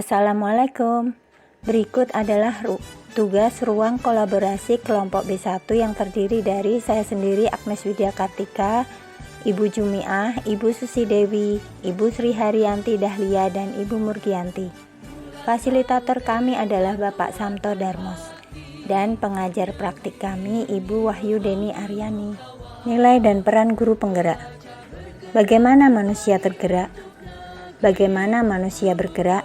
Assalamualaikum. Berikut adalah tugas ruang kolaborasi kelompok B1 yang terdiri dari saya sendiri, Agnes Widya Kartika, Ibu Jumiah, Ibu Susi Dewi, Ibu Sri Haryanti Dahlia, dan Ibu Murgianti. Fasilitator kami adalah Bapak Samto Darmos, dan pengajar praktik kami Ibu Wahyu Deni Aryani. Nilai dan peran guru penggerak. Bagaimana manusia tergerak? Bagaimana manusia bergerak?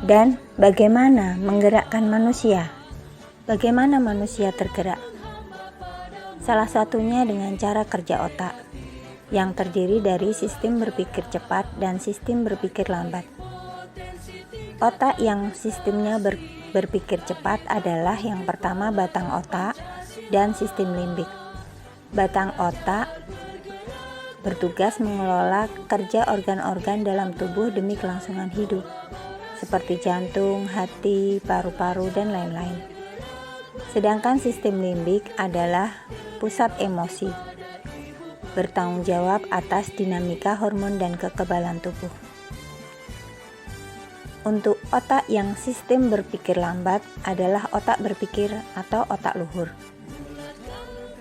Dan bagaimana menggerakkan manusia? Bagaimana manusia tergerak? Salah satunya dengan cara kerja otak, yang terdiri dari sistem berpikir cepat dan sistem berpikir lambat. Otak yang sistemnya berpikir cepat adalah yang pertama batang otak dan sistem limbik. Batang otak bertugas mengelola kerja organ-organ dalam tubuh demi kelangsungan hidup, seperti jantung, hati, paru-paru, dan lain-lain. Sedangkan sistem limbik adalah pusat emosi, bertanggung jawab atas dinamika hormon dan kekebalan tubuh. Untuk otak yang sistem berpikir lambat adalah otak berpikir atau otak luhur.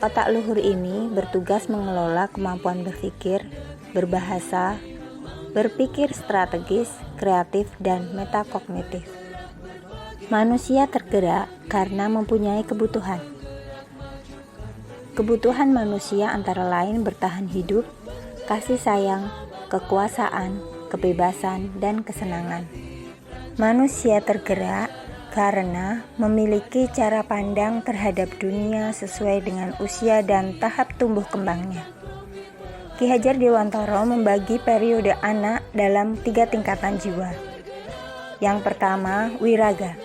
Otak luhur ini bertugas mengelola kemampuan berpikir, berbahasa, berpikir strategis, kreatif, dan metakognitif. Manusia tergerak karena mempunyai kebutuhan. Kebutuhan manusia antara lain bertahan hidup, kasih sayang, kekuasaan, kebebasan, dan kesenangan. Manusia tergerak karena memiliki cara pandang terhadap dunia sesuai dengan usia dan tahap tumbuh kembangnya. Ki Hajar Dewantara membagi periode anak dalam 3 tingkatan jiwa. Yang pertama, wiraga.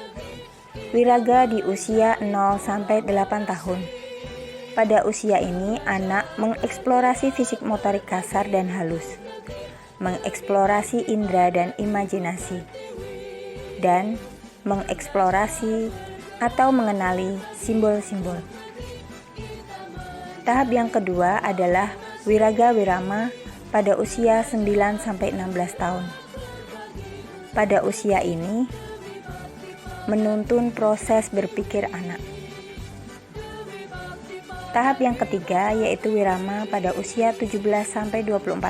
Wiraga di usia 0-8 tahun. Pada usia ini, anak mengeksplorasi fisik motorik kasar dan halus, mengeksplorasi indera dan imajinasi, dan mengeksplorasi atau mengenali simbol-simbol. Tahap yang kedua adalah wiraga wirama pada usia 9-16 tahun. Pada usia ini menuntun proses berpikir anak. Tahap yang ketiga yaitu wirama pada usia 17-24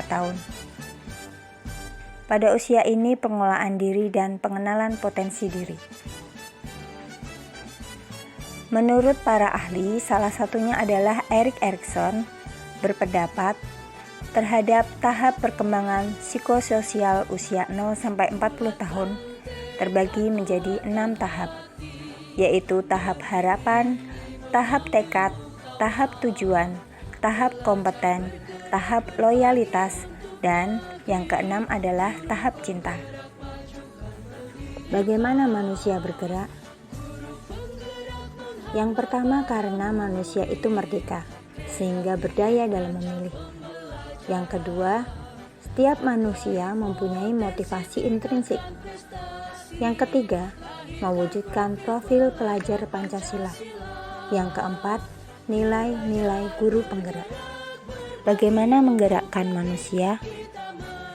tahun. Pada usia ini pengelolaan diri dan pengenalan potensi diri. Menurut para ahli, salah satunya adalah Erik Erikson, berpendapat terhadap tahap perkembangan psikososial usia 0-40 tahun terbagi menjadi 6 tahap, yaitu tahap harapan, tahap tekad, tahap tujuan, tahap kompeten, tahap loyalitas, dan yang keenam adalah tahap cinta. Bagaimana manusia bergerak? Yang pertama, karena manusia itu merdeka, sehingga berdaya dalam memilih. Yang kedua, setiap manusia mempunyai motivasi intrinsik. Yang ketiga, mewujudkan profil pelajar Pancasila. Yang keempat, nilai-nilai guru penggerak. Bagaimana menggerakkan manusia?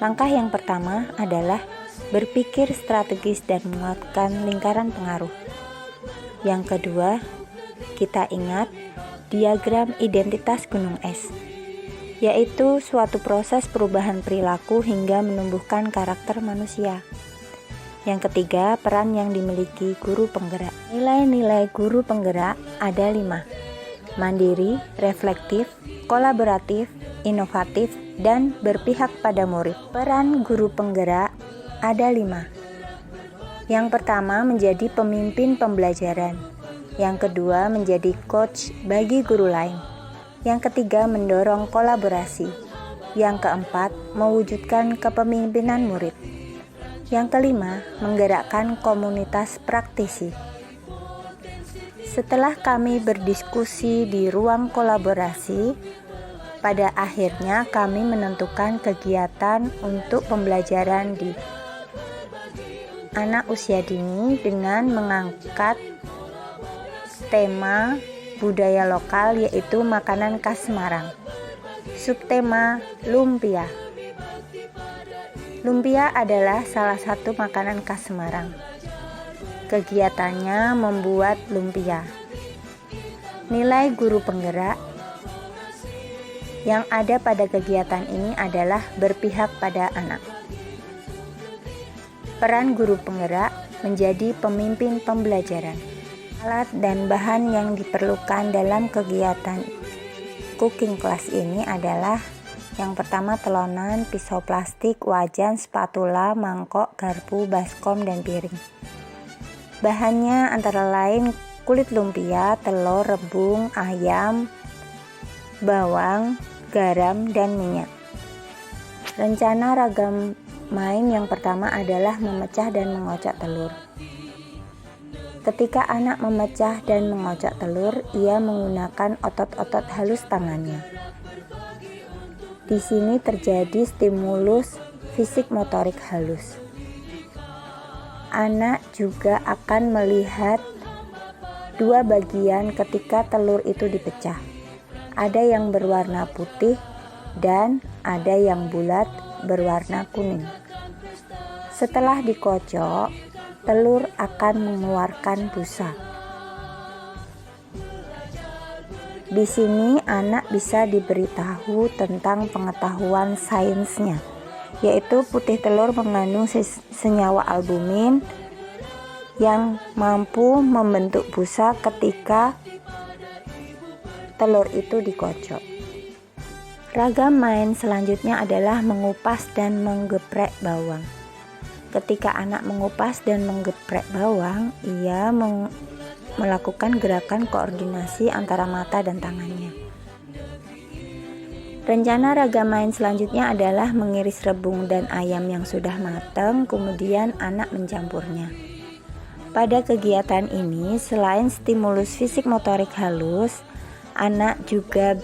Langkah yang pertama adalah berpikir strategis dan menguatkan lingkaran pengaruh. Yang kedua, kita ingat diagram identitas gunung es, yaitu suatu proses perubahan perilaku hingga menumbuhkan karakter manusia. Yang ketiga, peran yang dimiliki guru penggerak. Nilai-nilai guru penggerak ada 5: mandiri, reflektif, kolaboratif, inovatif, dan berpihak pada murid. Peran guru penggerak ada 5. Yang pertama, menjadi pemimpin pembelajaran. Yang kedua, menjadi coach bagi guru lain. Yang ketiga, mendorong kolaborasi. Yang keempat, mewujudkan kepemimpinan murid. Yang kelima, menggerakkan komunitas praktisi. Setelah kami berdiskusi di ruang kolaborasi, pada akhirnya kami menentukan kegiatan untuk pembelajaran di anak usia dini dengan mengangkat tema budaya lokal, yaitu makanan khas Semarang. Subtema lumpia. Lumpia adalah salah satu makanan khas Semarang. Kegiatannya membuat lumpia. Nilai guru penggerak yang ada pada kegiatan ini adalah berpihak pada anak. Peran guru penggerak menjadi pemimpin pembelajaran. Alat dan bahan yang diperlukan dalam kegiatan cooking class ini adalah yang pertama telonan, pisau plastik, wajan, spatula, mangkok, garpu, baskom, dan piring. Bahannya antara lain kulit lumpia, telur rebung, ayam, bawang, garam, dan minyak. Rencana ragam main yang pertama adalah memecah dan mengocok telur. Ketika anak memecah dan mengocok telur, ia menggunakan otot-otot halus tangannya. Di sini terjadi stimulus fisik motorik halus. Anak juga akan melihat dua bagian ketika telur itu dipecah. Ada yang berwarna putih dan ada yang bulat berwarna kuning. Setelah dikocok, telur akan mengeluarkan busa. Di sini anak bisa diberitahu tentang pengetahuan sainsnya, yaitu putih telur mengandung senyawa albumin yang mampu membentuk busa ketika telur itu dikocok. Ragam main selanjutnya adalah mengupas dan menggeprek bawang. Ketika anak mengupas dan menggeprek bawang, ia melakukan gerakan koordinasi antara mata dan tangannya. Rencana ragam main selanjutnya adalah mengiris rebung dan ayam yang sudah matang, kemudian anak mencampurnya. Pada kegiatan ini, selain stimulus fisik motorik halus, anak juga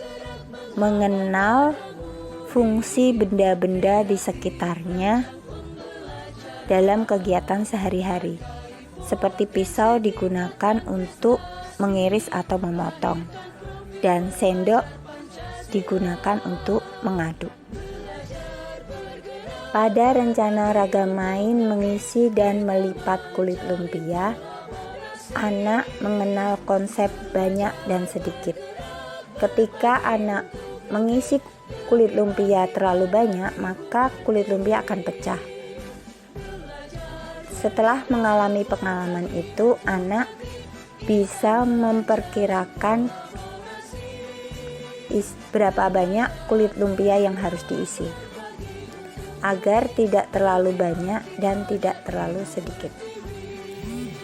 mengenal fungsi benda-benda di sekitarnya dalam kegiatan sehari-hari. Seperti pisau digunakan untuk mengiris atau memotong, dan sendok digunakan untuk mengaduk. Pada rencana ragam main mengisi dan melipat kulit lumpia, anak mengenal konsep banyak dan sedikit. Ketika anak mengisi kulit lumpia terlalu banyak, maka kulit lumpia akan pecah. Setelah mengalami pengalaman itu, anak bisa memperkirakan berapa banyak kulit lumpia yang harus diisi, agar tidak terlalu banyak dan tidak terlalu sedikit.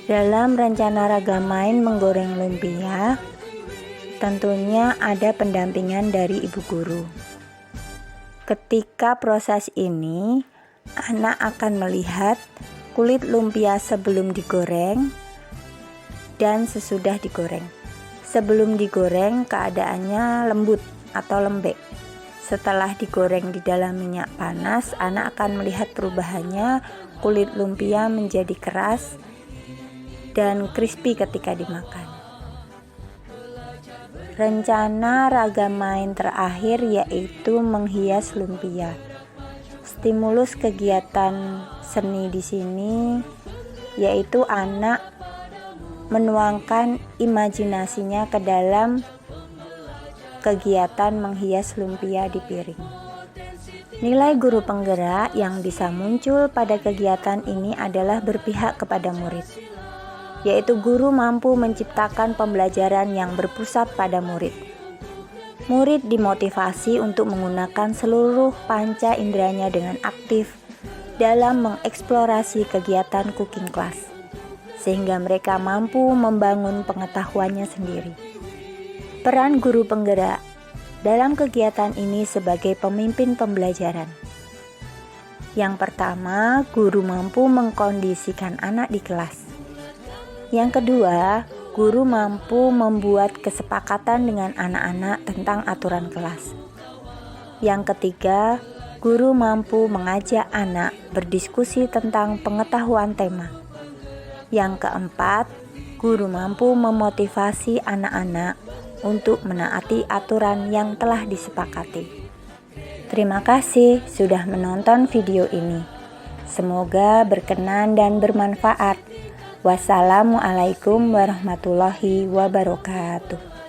Dalam rencana ragam main menggoreng lumpia, tentunya ada pendampingan dari ibu guru. Ketika proses ini, anak akan melihat kulit lumpia sebelum digoreng dan sesudah digoreng. Sebelum digoreng keadaannya lembut atau lembek. Setelah digoreng di dalam minyak panas, anak akan melihat perubahannya, kulit lumpia menjadi keras dan crispy ketika dimakan. Rencana ragam main terakhir yaitu menghias lumpia. Stimulus kegiatan seni di sini yaitu anak menuangkan imajinasinya ke dalam kegiatan menghias lumpia di piring. Nilai guru penggerak yang bisa muncul pada kegiatan ini adalah berpihak kepada murid, yaitu guru mampu menciptakan pembelajaran yang berpusat pada murid. Murid dimotivasi untuk menggunakan seluruh panca inderanya dengan aktif dalam mengeksplorasi kegiatan cooking class, sehingga mereka mampu membangun pengetahuannya sendiri. Peran guru penggerak dalam kegiatan ini sebagai pemimpin pembelajaran. Yang pertama, guru mampu mengkondisikan anak di kelas. Yang kedua, guru mampu membuat kesepakatan dengan anak-anak tentang aturan kelas. Yang ketiga, guru mampu mengajak anak berdiskusi tentang pengetahuan tema. Yang keempat, guru mampu memotivasi anak-anak untuk menaati aturan yang telah disepakati. Terima kasih sudah menonton video ini. Semoga berkenan dan bermanfaat. Wassalamualaikum warahmatullahi wabarakatuh.